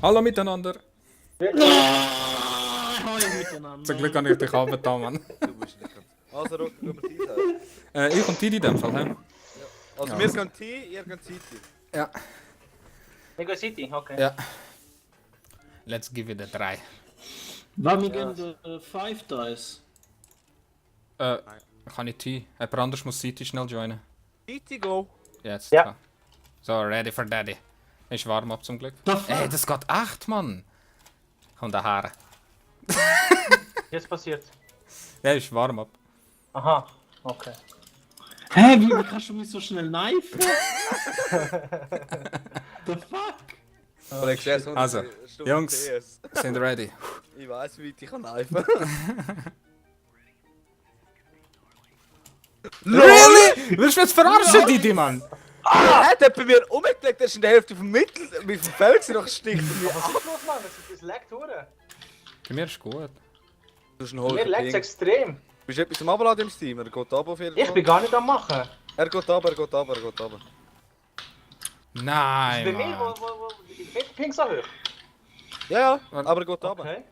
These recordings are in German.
Hallo miteinander. Hallo miteinander. Zum Glück habe ich dich abgetan, Mann. Du bist nicht ganz... Also, Rock, gehen wir Zeit. Ich und Tidi in dem Fall, hä? Also, Ja. wir gehen Tee, ihr geht City. Ja. Wir gehen City, okay. Ja. Let's give it a try. Wann wir gehen Five Dice? Kann ich Tee? Jemand anders muss City schnell joinen. City, go! Jetzt. Ja. So, ready for daddy. Ist warm ab zum Glück. Darf Ey, das geht echt, Mann. Komm da her. Jetzt passiert. Ja, ist warm ab. Aha, okay. Hä, wie kannst du mich so schnell knifen? The fuck? Also, Jungs. Sind ready. Ich weiss, wie weit ich kann knifen. Really? Willst du jetzt verarschen, Didi, Mann? Er hat bei mir umgelegt, er ist in der Hälfte vom Mittel, vom Feld noch sticht. Was ist los, Mann? Das leckt durch. Bei mir ist gut. Du bist ein Mir hoher leckt es Ping. extrem. Bist du etwas am Abladen im Steam? Er geht ab auf jeden Fall. Ich bin gar nicht am machen. Er geht ab, er geht ab, er geht ab. Nein, Bei mir, Mann. wo geht Ping so hoch? Ja, aber er geht ab. Okay.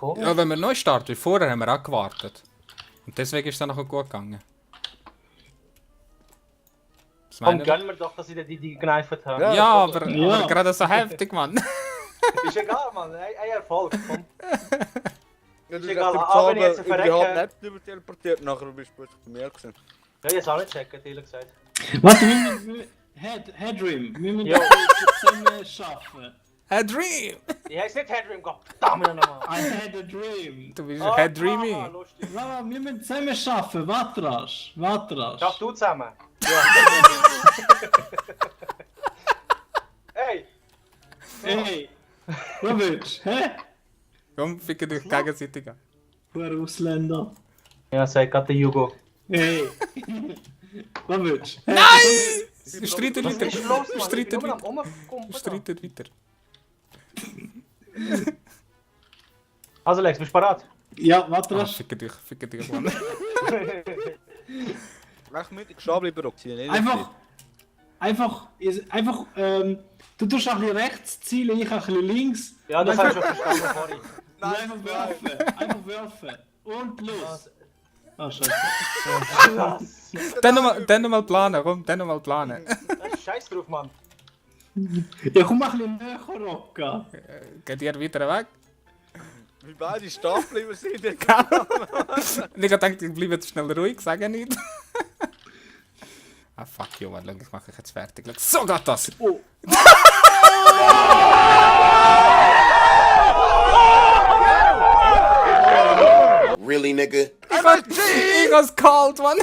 Cool. Ja, wenn wir neu starten, wie vorher, haben wir auch gewartet. Und deswegen ist es dann noch gut gegangen. Was Komm, meinen gönn mir doch, dass ich die gekneift habe. Ja. Ja, aber Ja. gerade so heftig, Mann. Ist egal, Mann. Ein Erfolg. Komm. Ja, du egal, hast aber wenn ich jetzt über die verrecke- Hauptnet über teleportiert, nachher bist du plötzlich bei mir gewesen. Ja, jetzt auch nicht checken, ehrlich gesagt. Warte, Headream, wir müssen Jo. das zusammen schaffen. A dream! Ich heiße nicht Headroom, Gott verdammt nochmal. I had a dream. Du bist ein Dreamy. Lustig. Mama, wir müssen zusammen schaffen. Warte rasch. Schaff du zusammen. Ja. Hey! Hey, was willst du? Hä? Komm, ficken dich gegenseitig an. Puer Ausländer. Ja, sagt gerade der Jugo. Hey. Was willst du? Nein! Streitet Was weiter. ist los, Mann? Streitet Ich bin nur weiter. am Rumkumpeln da. Streitet weiter. Also Lex, bist du bereit? Ja, warte Ah, rasch. ficken dich, Mann. Mach mit, ich schau bleiben Rock. Einfach, du tust ein bisschen rechts zielen, ich ein bisschen links. Ja, das habe ich schon verstanden vorhin. Und einfach werfen. Einfach werfen. Und los. Ah, scheiße. Was? Dann nochmal planen, komm, dann nochmal planen. Scheiß drauf, Mann. Ja, komm mal ein bisschen näher, Rocca. Geht ihr wieder weg? Wie beide stehen bleiben sind. Und ich hab gedacht, ich bleibe jetzt schnell ruhig, sage nicht. Ah fuck you, Mann, schau, ich mache jetzt fertig. Schau, so geht das! Oh. Really, nigga? Ich hab's kalt, Mann!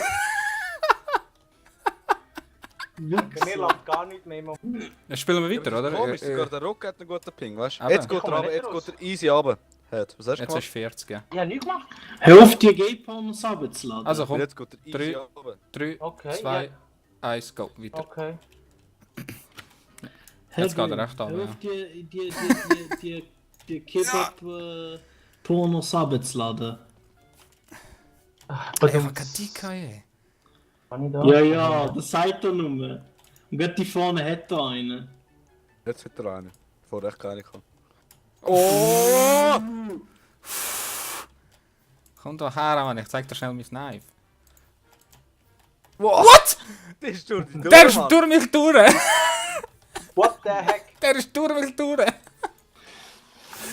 Bei mir läuft gar nicht mehr. Dann spielen wir weiter, oder? Komisch, sogar der Rock hat einen guten Ping, weißt du? Aber- Jetzt geht Ich er komme runter, nicht jetzt raus. geht er easy runter. Hat, was hast du Jetzt gemacht? ist 40, ja. Ich habe nichts gemacht. Hör auf, die Gay-Palms runterzuladen. Also komm, Jetzt geht er easy Drei. runter. 3, Okay, 2, ja. 1, go, weiter. Okay. Jetzt geht er recht Hör runter, auf, die Kebab-Pornos runterzuladen. Ey, was kann die ey? Kann ich da? Ja, das sagt er nur. Und gerade die vorne hat da einen. Jetzt hat er einen. Vorher echt keine gehabt. Oh! Komm doch her, Mann, ich zeig dir schnell mein Knife. Wow! What? Der ist durch die Der ist durch mich durch! What the heck? Der ist durch mich durch!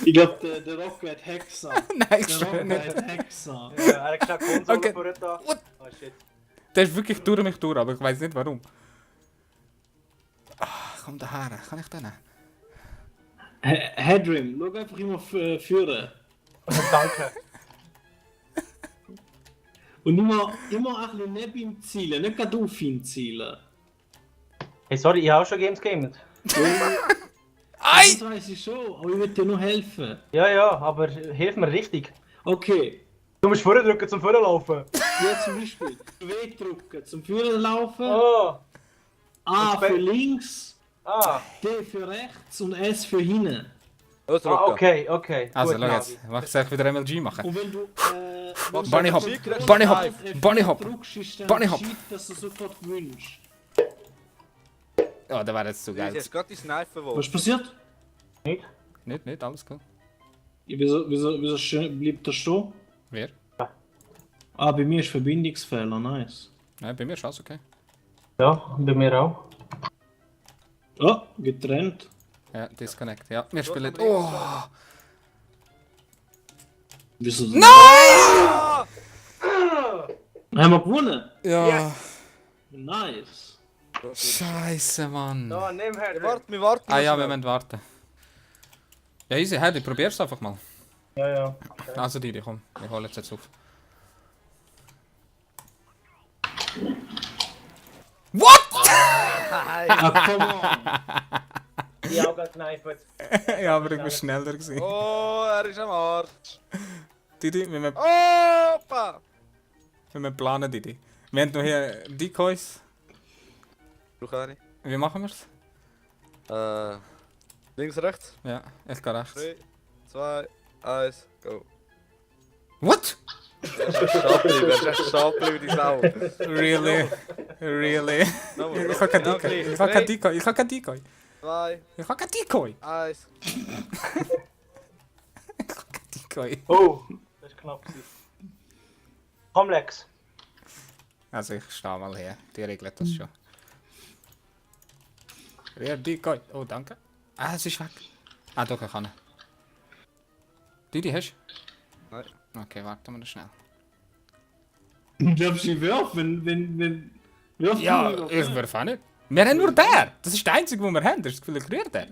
Ich glaube, der Rocco hat Hexa. Nein, ich Der schwöre Rocco nicht. hat Hexa. Ja, er hat gesagt, Konsole Okay. vor da. What? Oh shit. Der ist wirklich durch mich durch, aber ich weiß nicht warum. Ah, komm da her, kann ich den? Headrim, schau einfach immer führen. Danke. Und immer ein bisschen neben ihm zielen, nicht gerade auf ihn zielen. Hey, sorry, ich habe auch schon Games gamed. Ei! Das weiß ich schon, aber ich will dir nur helfen. Ja, aber hilf mir richtig. Okay, Du musst vorne drücken zum Vorne laufen. jetzt zum Beispiel W drücken zum Führen laufen, Oh. A Und für links, Ah. D für rechts und S für hinten. Los, Ah, Rock. okay. Also, Gut, schau Navi. jetzt, soll ich wieder MLG machen? Und wenn du Bunny Hop, Bunny Hop, Bunny Hop. Bunny Hop. dass du sofort gewünscht. Oh, der wäre jetzt zu Du hast geil. jetzt gerade die Sniper, wo. Was ist passiert? Nicht? Nicht, alles gut. Wieso bleibt er stehen? Wer? Ah, bei mir ist Verbindungsfehler, nice. Nein, bei mir ist alles okay. Ja, bei mir auch. Oh, getrennt. Ja, Disconnect. Ja, wir spielen... Oh! Wieso? Nein! Haben wir gewonnen? Ja. Nice. Scheiße, Mann. Da, nimm her. Wir warten. Ah ja, wir müssen warten. Ja, easy, hey, ich probier's einfach mal. Ja. Also Didi, komm, wir holen jetzt auf. What? Ah, come on. Die Augen gekneift. Ja, aber ich war schneller gewesen. Oh, er ist am Arsch. Didi, wir Opa! müssen planen, Didi. Wir haben noch hier Decoys. Brauch eine. Wie machen wir's? Links, rechts. Ja, ich gehe rechts. 3, 2, 1, go. What? Er ist echt stehen geblieben, die Sau. Really? Ich habe kein Decoy. Ich habe kein Decoy. 2, Ich habe kein Decoy. 1. Ich habe kein Decoy. Oh, das ist knapp. Komm, Lex. Also ich stehe mal her. Die regelt das schon. Wer Decoy? Oh, danke. Ah, es ist weg. Ah, doch, ich kann. Didi, hast du? Nein. Okay, warten wir noch schnell. Du darfst ihn werfen, wenn... Ja, ich werfe auch nicht. Wir haben nur der. Das ist der einzige, den wir haben. Das ist das Gefühl, ich rühre der.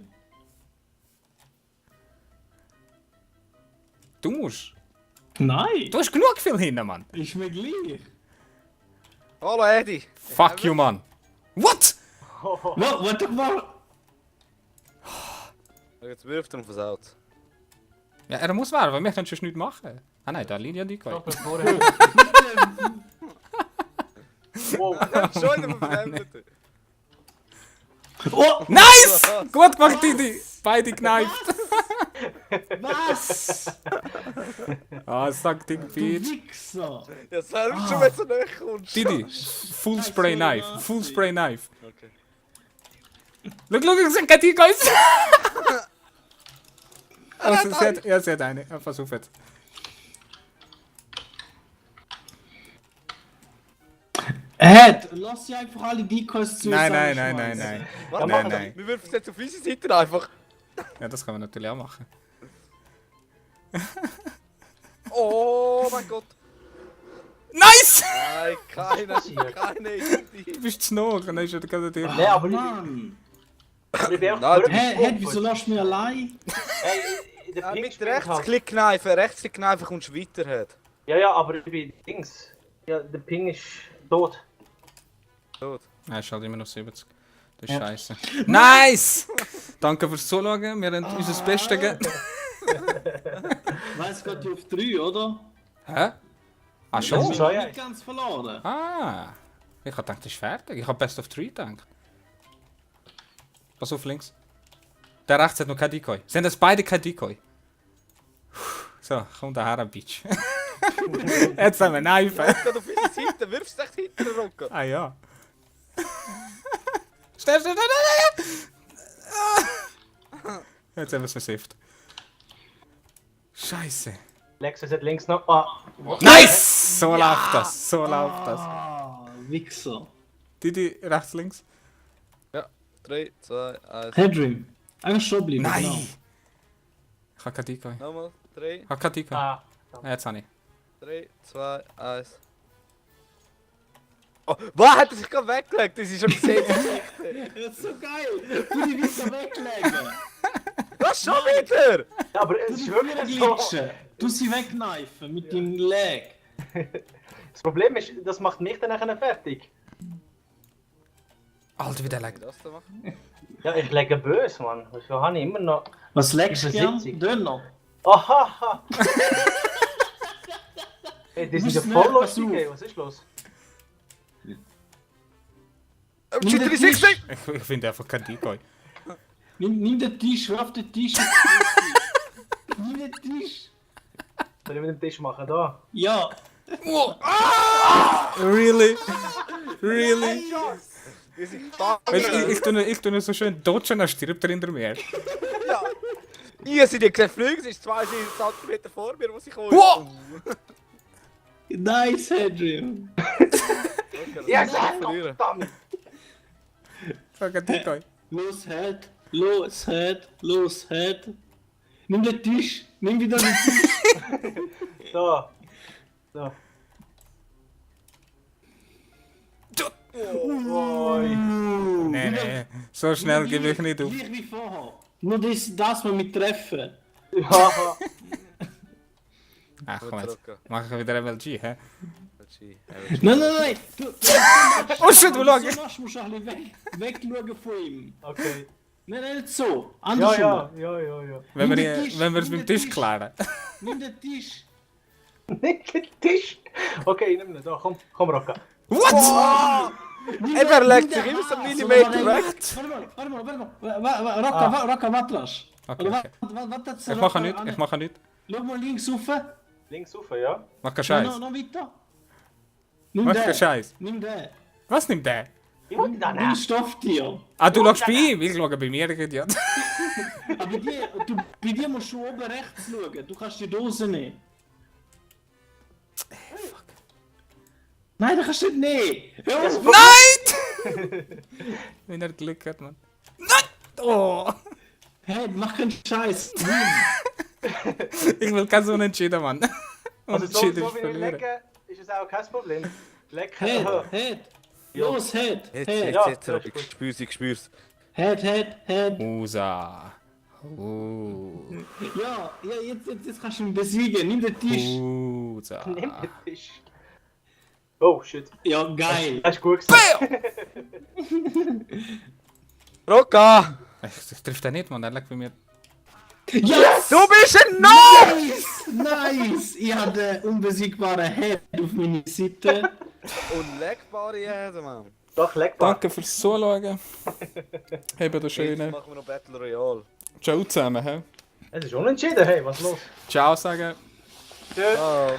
Du musst. Nein, Du hast genug viel hin, Mann. ist mir gleich. Hallo, Eddie. Fuck you, Mann. What? What doch mal... Jetzt wirft er aufs Auto. Ja, er muss werfen, wir können sonst nichts machen. Ah nein, da liegt ja die Decoy. Wow. Schon in der Verhältnisse. Oh, Nice! Gut gemacht, Didi. Beide kneift. was? Ah, sag Ding Du Beach. Wichser. Ja, selbst schon, wenn du nicht kommst. Didi, Full Spray Knife. Full Spray Knife. Okay. Look, es sind keine Decoys. Also, sie hat eine. Ja, pass auf jetzt. Lass sie einfach alle Decoys zu. Nein. Warte, Nein. wir wirfen es jetzt auf unsere Seite einfach. Ja, das kann man natürlich auch machen. Oh mein Gott. Nice! Nein, keine Idee. Du bist zu nah, dann ist er gerade dir. Nee, aber Mann. ich bin auch Nein, Hä, wieso lässt du mich allein? Hey, in der Ping Mit spielt halt. Rechtsklick kneifen kommst du weiter. Halt. Ja, aber ich bin Dings. Ja, der Ping ist tot. Gut. Er ist halt immer noch 70. Das ist scheiße. Nice! Danke fürs Zuschauen, wir haben unser Bestes gegeben. Weißt du, geht auf 3, oder? Hä? Ah, Ich schon? bin schon, noch ja. nicht ganz verloren. Ah! Ich hab gedacht, das ist fertig. Ich hab Best of 3 gedacht. Pass auf, links. Der rechts hat noch kein Decoy. Sind das beide kein Decoy? So, komm daher, Bitch. Jetzt haben wir Knife. Geht auf unsere Seite, wirfst du echt hinter den Rücken. Ah ja. Schnell. Jetzt haben wir es versifft. Scheiße. Lexus hat links noch. Ah. Nice! So läuft das. So läuft das. Ah, Wichser. Didi, rechts, links. Ja, 3, 2, 1. Headroom. Einfach schon bleiben. Nein! Genau. Ich hab kein Decoy. Nochmal, 3, Ich hab kein Decoy. Ah. Jetzt habe ich. 3, 2, 1. Oh, was hat er sich gerade weggelegt? Das ist schon gesehen. Das ist so geil. Du die Wichser weglegen. Was schon wieder? Ja, aber Du es die ist wirklich so. glitschen. Du sie wegkneifen mit dem Leg. Das Problem ist, das macht mich dann nachher fertig. Alter, wie der leckt. Das da machen? Ja, ich lege böse, Mann. Wieso habe ich immer noch. Was legst du Diese gern? Sitzung. Döner. Aha! Hey, die sind ja Musst voll nicht, pass lustig, auf. ey. Was ist los? Nimm den 360! Tisch. Ich finde einfach kein Decoy. Nimm den Tisch, wirf den Tisch. Nimm den Tisch. Soll ich mit dem Tisch machen? Da. Ja. Really? Really? Wir sind gefangen. Weißt, ich tue so schön dodgen, dann stirbt er hinter mir. Ihr seid ja gesehen, fliegen, es ist 2 Zentimeter vor mir, wo sie kommen. Wow! Nice, Adrian. Ja, das sag verlieren. verdammt! Sag ein Decoy. Los, Head. Los, Head. Los, Head. Nimm den Tisch. Nimm wieder den Tisch. So. So. Oi. Nee. So schnell gebe ich nicht auf. Gleich wie vorher. Nur das mal mit Treffen. Ja. Ach komm jetzt. Mach ich wieder MLG, hä? Nein. Oh shit, wo lag ich? So musst du ein bisschen wegschauen von ihm. Okay. Nein, nicht so. Ja, Andersrum. ja. Wenn Nimm wir den Tisch, wenn wir es nimm beim den Tisch Tisch. klären. Nimm den Tisch. Nicht den Tisch. Okay, nimm ihn. Da, komm, Rocca. What? Er legt sich immer so einen Millimeter weg. Warte mal. Rocca, warte. Okay. Warte, Ich mache nichts. Schau mal links rauf. Links rauf, ja? Mach keinen Scheiß. Noch weiter. Nimm Mach keinen Scheiß. Nimm den. Was nimmt der? Ich wollte da Nimm nicht. Stofftier. Ah, du schaust bei ihm? Ich schaue bei mir, Idiot. Aber bei dir musst du oben rechts schauen. Du kannst die Dose nehmen. Fuck. Nein, das kannst du nicht nehmen. Hör auf. Nein! Wenn er Glück hat, Mann. Nein! Oh! Hey, mach keinen Scheiß. Ich will kein so unentschieden, Mann. Also so, Unentschieden so ist wie ich verlieren. lege, ist es auch kein Problem. Lecker. Head. Los, Head. Jetzt, Ja, Rob, ich spür's. Head. Usa. Ja, jetzt kannst du ihn besiegen. Nimm den Tisch. Usa. Nimm den Tisch. Oh, shit. Ja, geil. Das ist gut gesagt. Roca! Ich triff den nicht, Mann. Er liegt bei mir. Yes! Du bist ein No! Nice! Ich habe den unbesiegbaren Head auf meiner Seite. Unlegbare Jäden, Mann. Doch, leckbar. Danke fürs Zuschauen. Habt ihr Jetzt schöne. machen wir noch Battle Royale. Ciao zusammen, hä? Es ist unentschieden, hey, was los? Ciao sagen. Tschüss. Ciao.